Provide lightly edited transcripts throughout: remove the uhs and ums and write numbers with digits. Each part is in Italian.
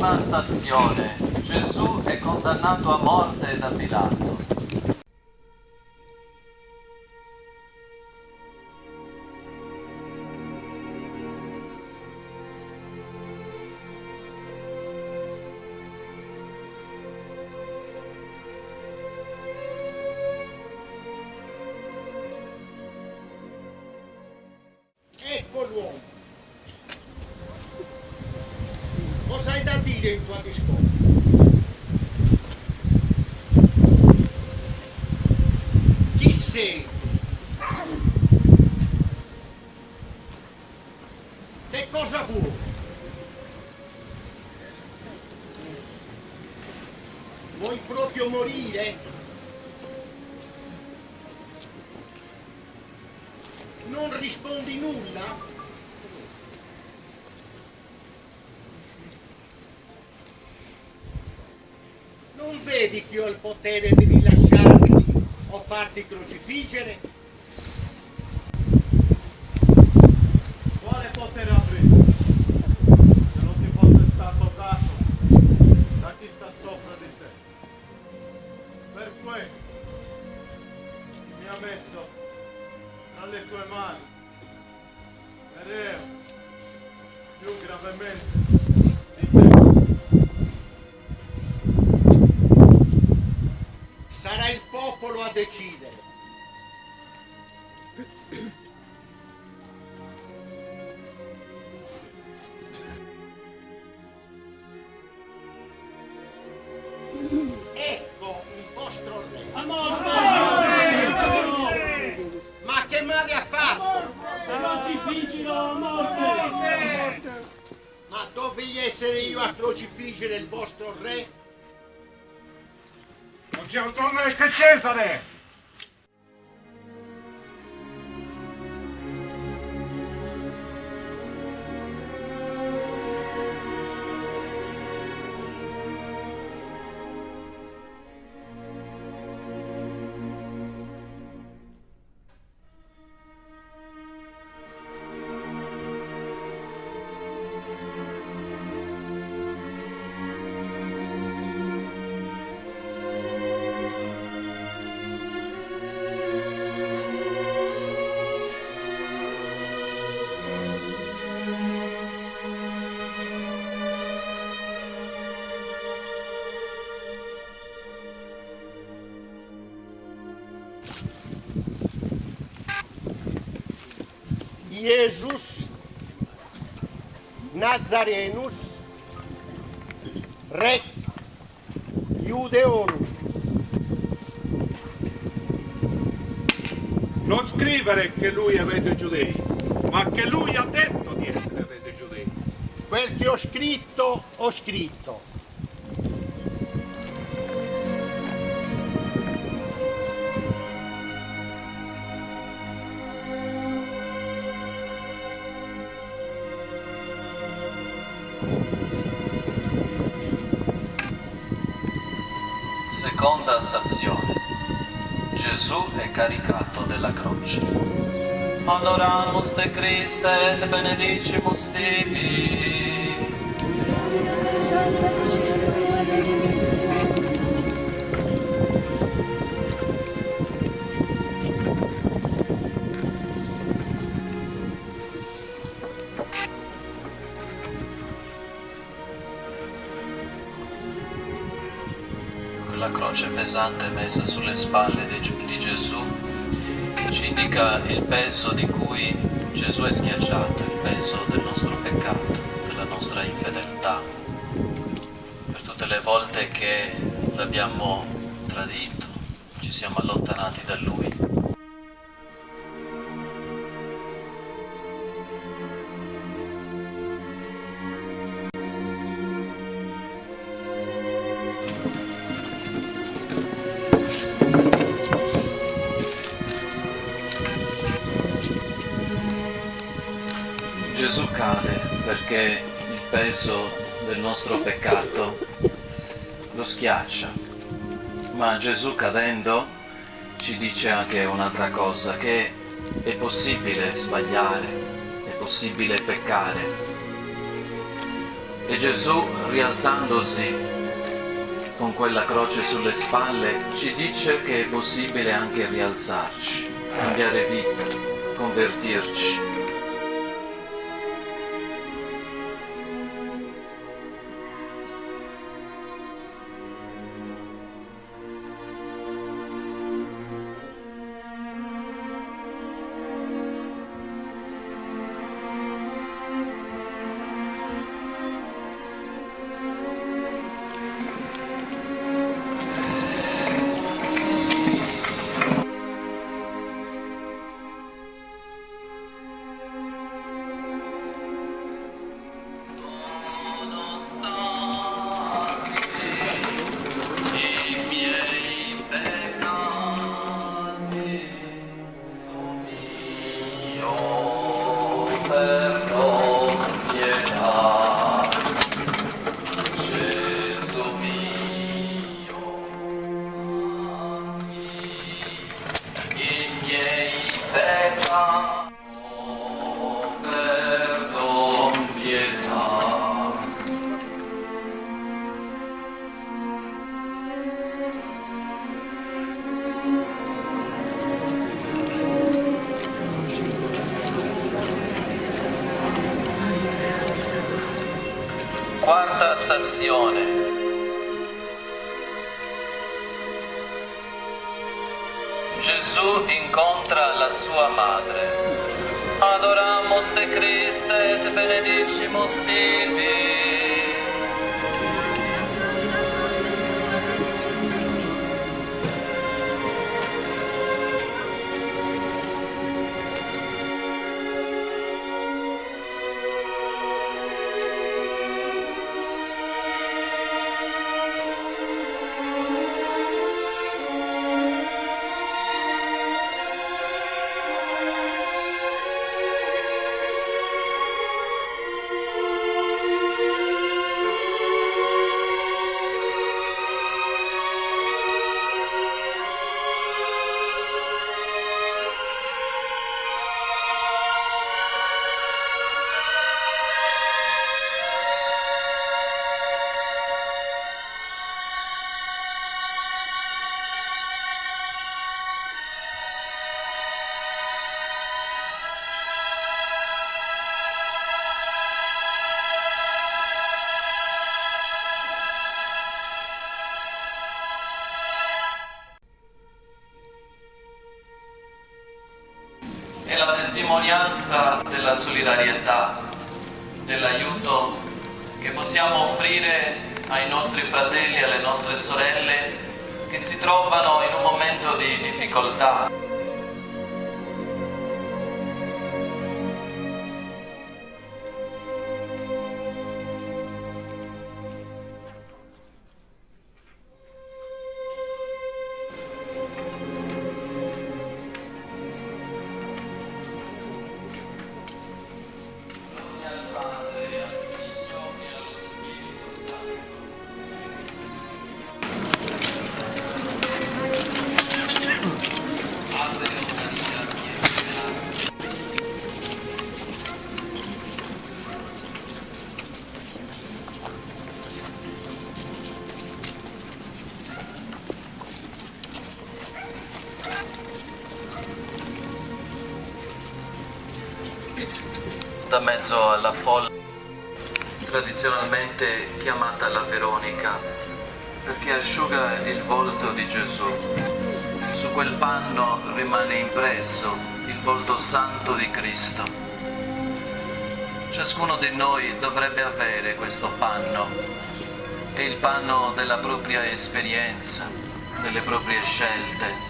Prima stazione. Gesù è condannato a morte da Pilato. Ecco l'uomo. Cosa hai da dire in tua discordia? Chi sei? Che cosa vuoi? Vuoi proprio morire? Non rispondi nulla? Non vedi che ho il potere di rilasciarti o farti crocifiggere? Quale potere avresti se non ti fosse stato dato da chi sta sopra di te? Per questo mi ha messo tra le tue mani e reo più gravemente di te. Sarà il popolo a decidere. Ecco il vostro re. A morte! Ma che male ha fatto? Crocifiggilo a morte! Ma dovevi essere io a crocifiggere il vostro re? Non c'è un torno che Cesare! Iesus Nazarenus Rex Iudeorum. Non scrivere che lui è re dei giudei, ma che lui ha detto di essere re dei giudei. Quel che ho scritto, ho scritto. Seconda stazione. Gesù è caricato della croce. Adoramus te Christe et benedicimus tibi. La croce pesante messa sulle spalle di Gesù ci indica il peso di cui Gesù è schiacciato, il peso del nostro peccato, della nostra infedeltà, per tutte le volte che l'abbiamo tradito, ci siamo allontanati da Lui. Gesù cade perché il peso del nostro peccato lo schiaccia, ma Gesù cadendo ci dice anche un'altra cosa, che è possibile sbagliare, è possibile peccare E Gesù, rialzandosi con quella croce sulle spalle, ci dice che è possibile anche rialzarci, cambiare vita, convertirci. Quarta stazione. Gesù incontra la sua madre. Adoramus te Christe et benedicimus tibi. È la testimonianza della solidarietà, dell'aiuto che possiamo offrire ai nostri fratelli e alle nostre sorelle che si trovano in un momento di difficoltà. Da mezzo alla folla, tradizionalmente chiamata la Veronica, perché asciuga il volto di Gesù. Su quel panno rimane impresso il volto santo di Cristo. Ciascuno di noi dovrebbe avere questo panno. È il panno della propria esperienza, delle proprie scelte.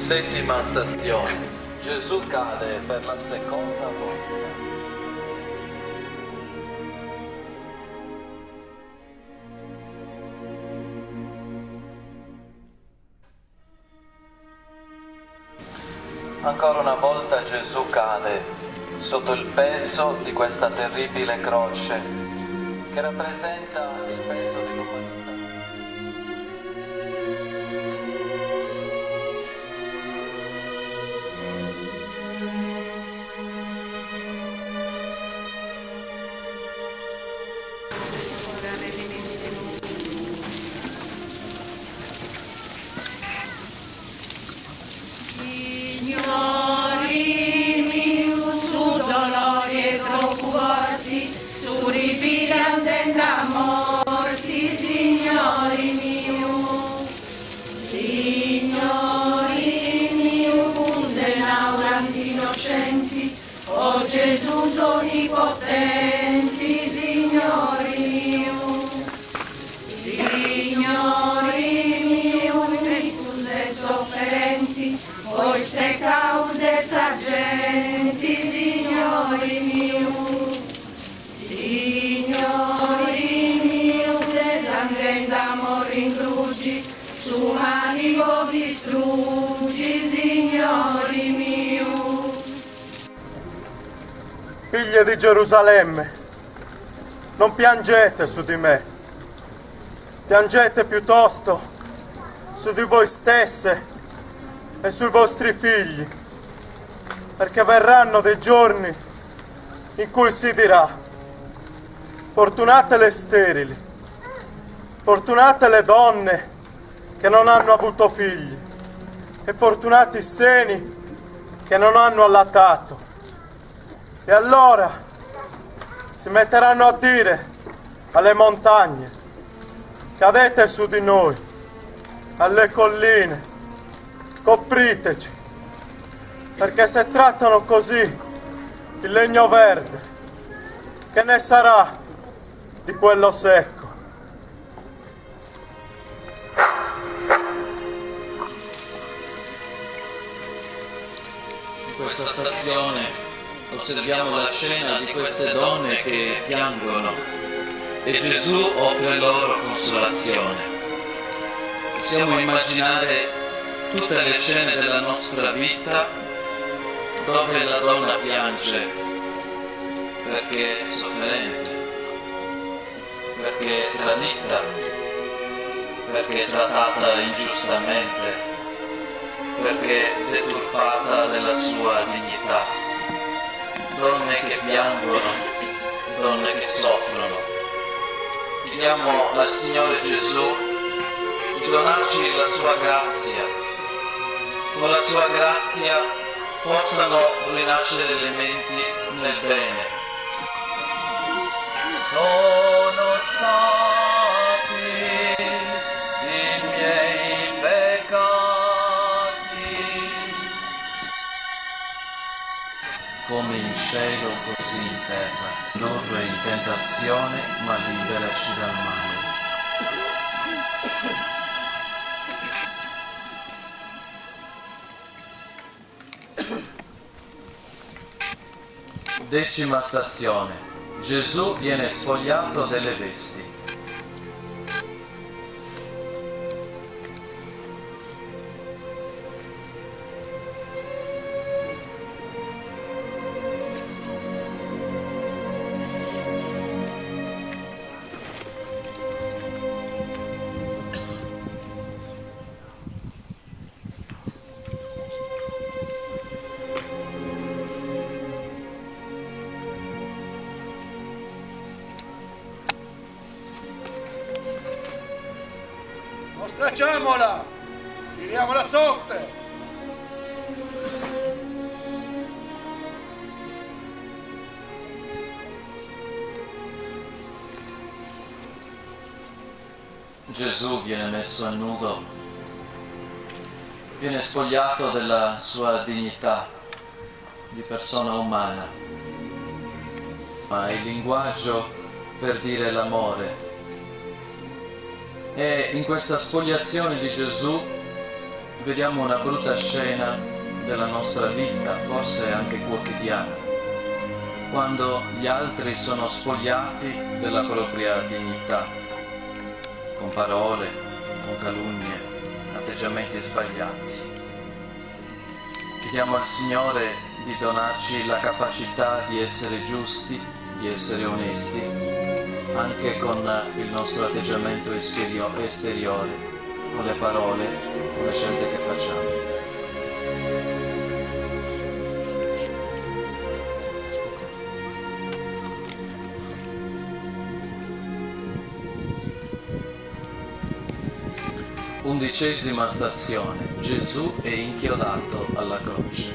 Settima stazione. Gesù cade per la seconda volta. Ancora una volta Gesù cade sotto il peso di questa terribile croce che rappresenta il peso dell'umanità. O Gesù onnipotenti, Signori mio, infunde sofferenti, voi ste cause saggenti, Signori mio, descendendo amor in cruci, su manico distruggi, Signori mio. Figlie di Gerusalemme, non piangete su di me, piangete piuttosto su di voi stesse e sui vostri figli, perché verranno dei giorni in cui si dirà: fortunate le sterili, fortunate le donne che non hanno avuto figli, e fortunati i seni che non hanno allattato. E allora si metteranno a dire alle montagne: cadete su di noi, alle colline, copriteci, perché se trattano così il legno verde, che ne sarà di quello secco? In questa stazione osserviamo la scena di queste donne che piangono e Gesù offre loro consolazione. Possiamo immaginare tutte le scene della nostra vita dove la donna piange perché è sofferente, perché è tradita, perché è trattata ingiustamente, perché è deturpata della sua dignità. Donne che piangono, donne che soffrono. Chiediamo al Signore Gesù di donarci la sua grazia. Con la sua grazia possano rinascere le menti nel bene. Sono stati i miei peccati. Come in cielo così in terra, indurre in tentazione, ma liberaci dal male. Decima stazione. Gesù viene spogliato delle vesti. Stracciamola! Tiriamo la sorte! Gesù viene messo a nudo, viene spogliato della sua dignità di persona umana, ma il linguaggio per dire l'amore. E in questa spogliazione di Gesù vediamo una brutta scena della nostra vita, forse anche quotidiana, quando gli altri sono spogliati della propria dignità, con parole, con calunnie, atteggiamenti sbagliati. Chiediamo al Signore di donarci la capacità di essere giusti, di essere onesti, anche con il nostro atteggiamento esteriore, con le parole, con le scelte che facciamo. Undicesima stazione. Gesù è inchiodato alla croce.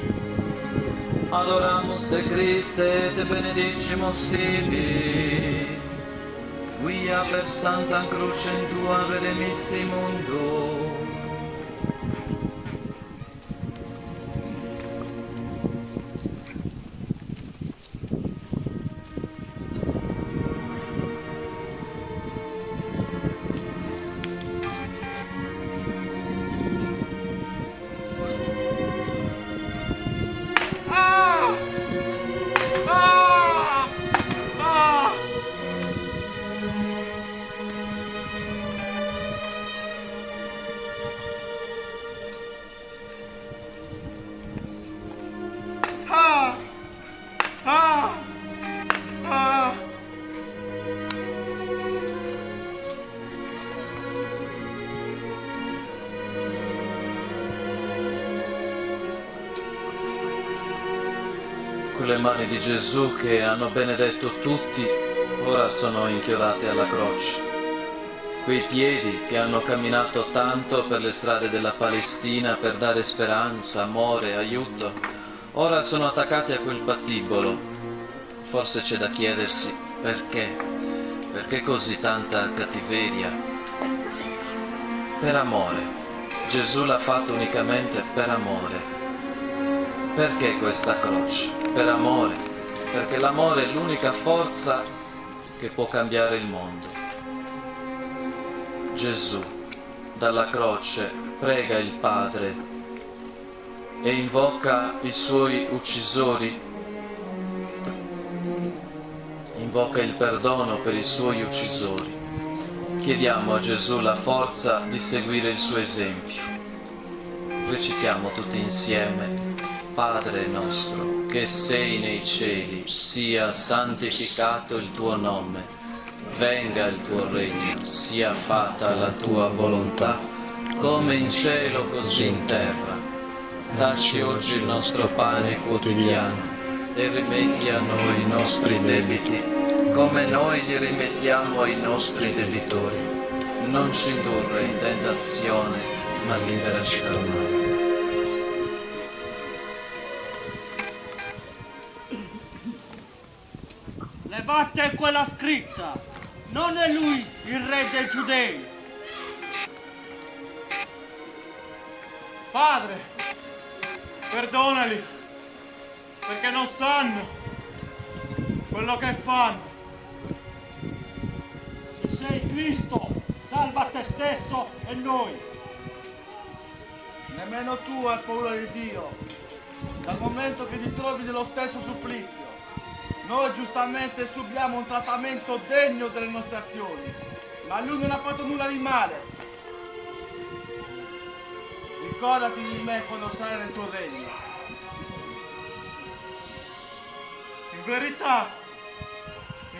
Adoramus te Christe, te benedicimus tibi, quia per sanctam crucem tua redemisti mundo. Quelle mani di Gesù che hanno benedetto tutti, ora sono inchiodate alla croce. Quei piedi che hanno camminato tanto per le strade della Palestina per dare speranza, amore, aiuto, ora sono attaccati a quel patibolo. Forse c'è da chiedersi perché? Perché così tanta cattiveria? Per amore. Gesù l'ha fatto unicamente per amore. Perché questa croce? Per amore, perché l'amore è l'unica forza che può cambiare il mondo. Gesù, dalla croce, prega il Padre e invoca i suoi uccisori, invoca il perdono per i suoi uccisori. Chiediamo a Gesù la forza di seguire il suo esempio. Recitiamo tutti insieme. Padre nostro, che sei nei cieli, sia santificato il tuo nome, venga il tuo regno, sia fatta la tua volontà, come in cielo così in terra. Dacci oggi il nostro pane quotidiano e rimetti a noi i nostri debiti, come noi li rimettiamo ai nostri debitori. Non ci indurre in tentazione, ma liberaci dal male. Levate quella scritta, non è lui il re dei giudei. Padre, perdonali, perché non sanno quello che fanno. Se sei Cristo, salva te stesso e noi. Nemmeno tu hai paura di Dio, dal momento che ti trovi nello stesso supplizio. Noi giustamente subiamo un trattamento degno delle nostre azioni, ma lui non ha fatto nulla di male. Ricordati di me quando sarai nel tuo regno. In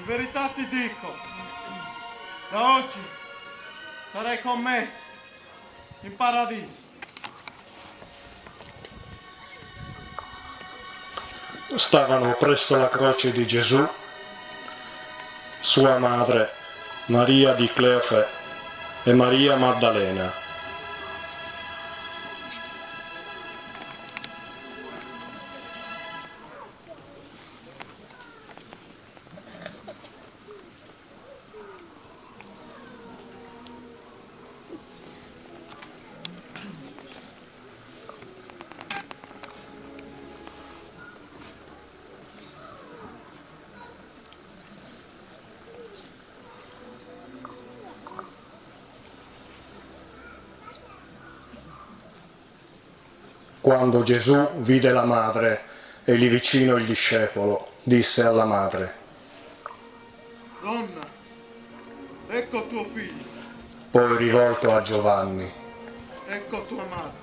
verità ti dico, da oggi sarai con me in paradiso. Stavano presso la croce di Gesù, sua madre, Maria di Cleofe e Maria Maddalena. Quando Gesù vide la madre e lì vicino il discepolo, disse alla madre: Donna, ecco tuo figlio, Poi rivolto a Giovanni: ecco tua madre.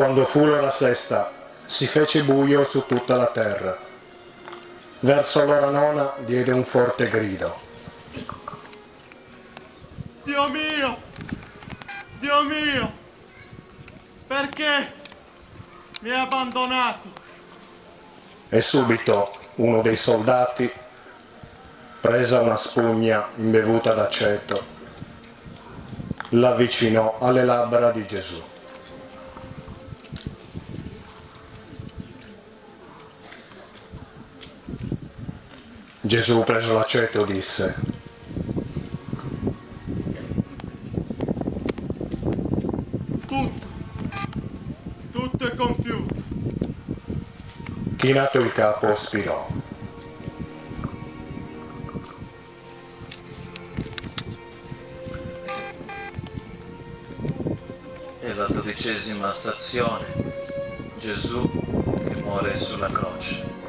Quando fu l'ora sesta, si fece buio su tutta la terra. Verso l'ora nona diede un forte grido. Dio mio! Dio mio! Perché mi hai abbandonato? E subito uno dei soldati, presa una spugna imbevuta d'aceto, l'avvicinò alle labbra di Gesù. Gesù, preso l'aceto, disse: Tutto è compiuto. Chinato il capo, spirò. E la 12ª stazione, Gesù che muore sulla croce.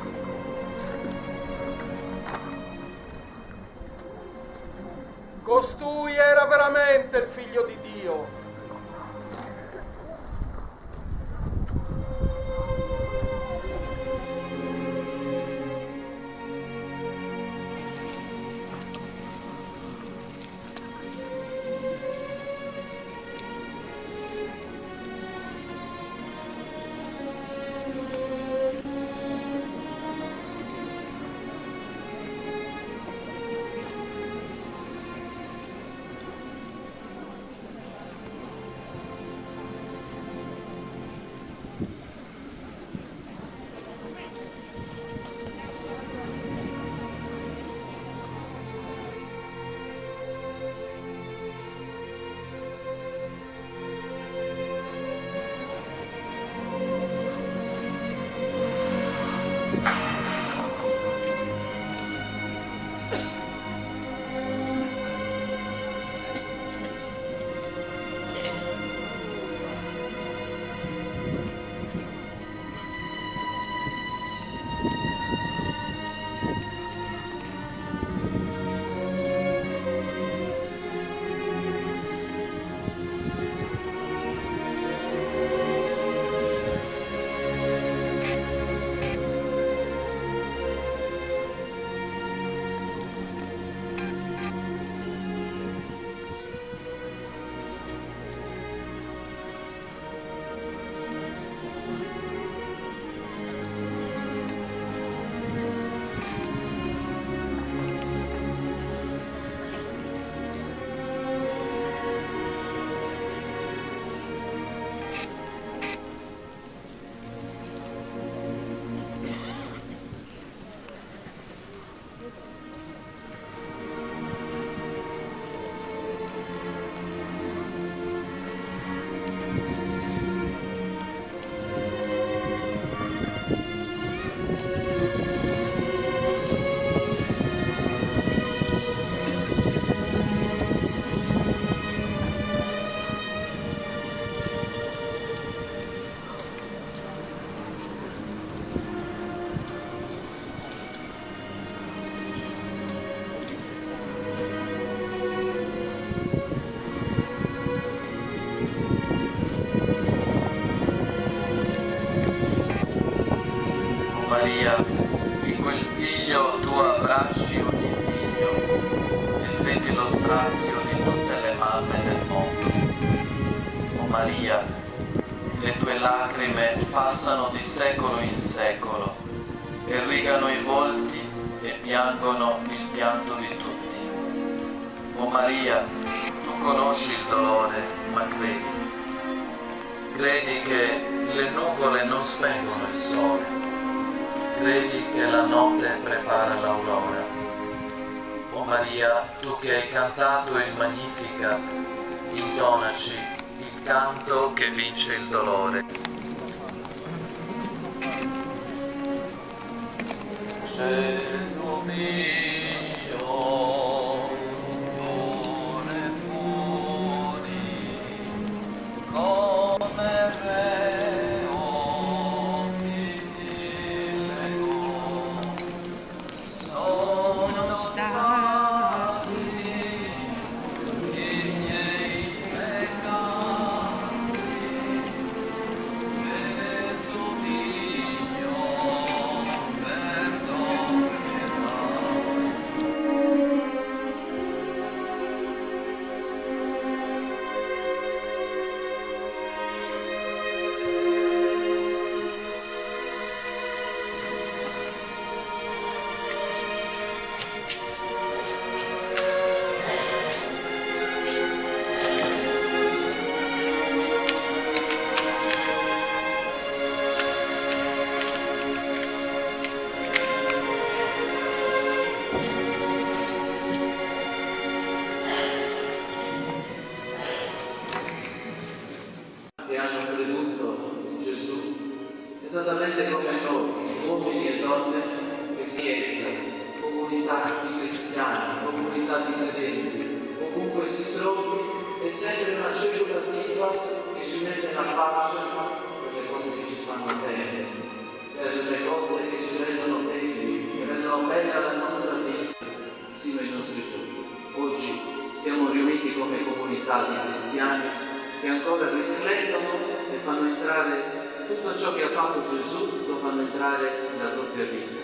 Costui era veramente il figlio di Dio. Maria, in quel figlio tu abbracci ogni figlio e senti lo strazio di tutte le mamme del mondo. O Maria, le tue lacrime passano di secolo in secolo, irrigano i volti e piangono il pianto di tutti. O Maria, tu conosci il dolore, ma credi. Credi che le nuvole non spengono il sole. Credi che la notte prepara l'aurora. O Maria, tu che hai cantato il Magnificat, intonaci il canto che vince il dolore. Gesù mio, tu ne puri, come reo ti lego, sono stati i miei peccati, si trovi, è sempre una cellula viva che ci mette la pace per le cose che ci fanno bene, per le cose che ci rendono belli, che rendono bella la nostra vita, sino ai nostri giorni. Oggi siamo riuniti come comunità di cristiani che ancora riflettono e fanno entrare tutto ciò che ha fatto Gesù, lo fanno entrare nella propria vita.